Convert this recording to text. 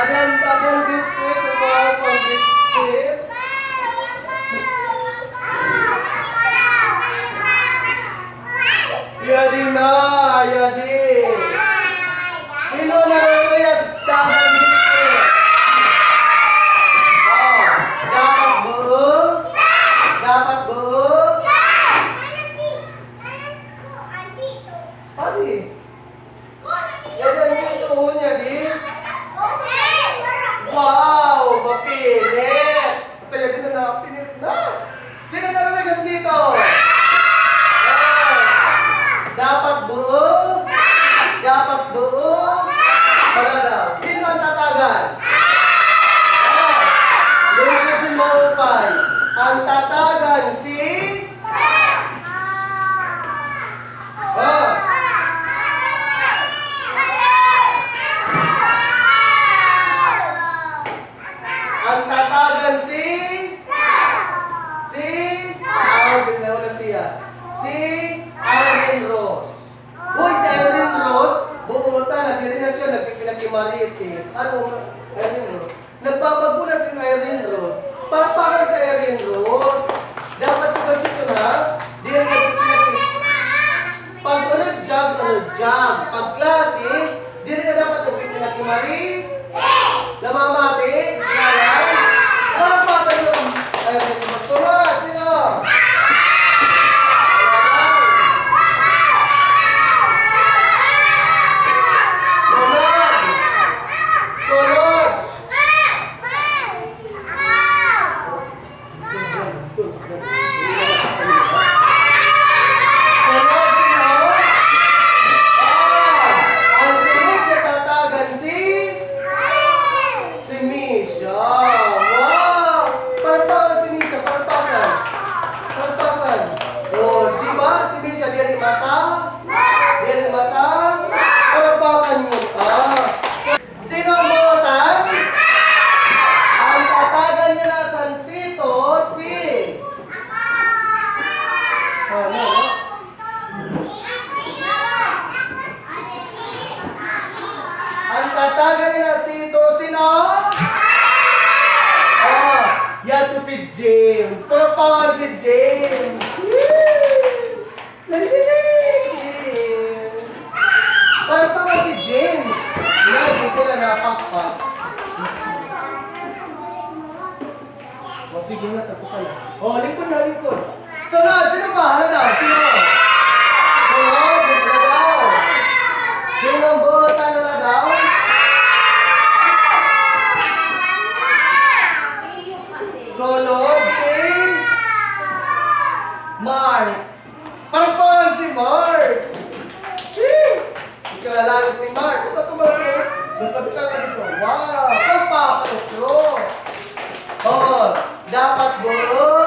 Tagal biscuit. Tumawa pang biscuit. Yadi na. Yadi. Sino na rin? Tagal biscuit. Oh. Dapat buo. Dapat buo. Pari. Yan ang sito niya, di? Wow! Mapilit! Kaya din na napilit na. Sino na rin ang sito? Yes. Dapat buo. Dapat buo. Wala daw. Sino ang tatagan? Yes. Lumagyan si Maupay. Ang tatagan si... Oh. Ang tatagan si... bigla na siya. Si Irene Rose. Uy, si Irene Rose, buutan na din na siya nagpipinakimaritis. Ano, Irene Rose? Nagbabago na si Irene Rose. Para sa Irene Rose, dapat sugal-sito na, di rin nagpipinakimaritis. Pag jog. Pag klase, di rin na dapat nagpipinakimaritis. Namamati, kaya, para yung Irene Rose. Sulat, sino? Ang tatagan na sito, sino? Yan to si James. Pero pangal si James. Para pangal si James. Yan, dito na napakpak. Sige na, tapusan na. Lingkod na, lingkod. Sunod, sino ba? Ano daw? Sino? Sunod, dito na daw. Sino ang buta na daw? Sunod si Mark. Parang pangalan si Mark. Ikalalagit ni Mark. Ito tumalit. Basta bitang ka dito. Wow! Pagpapatutro. Dapat buo.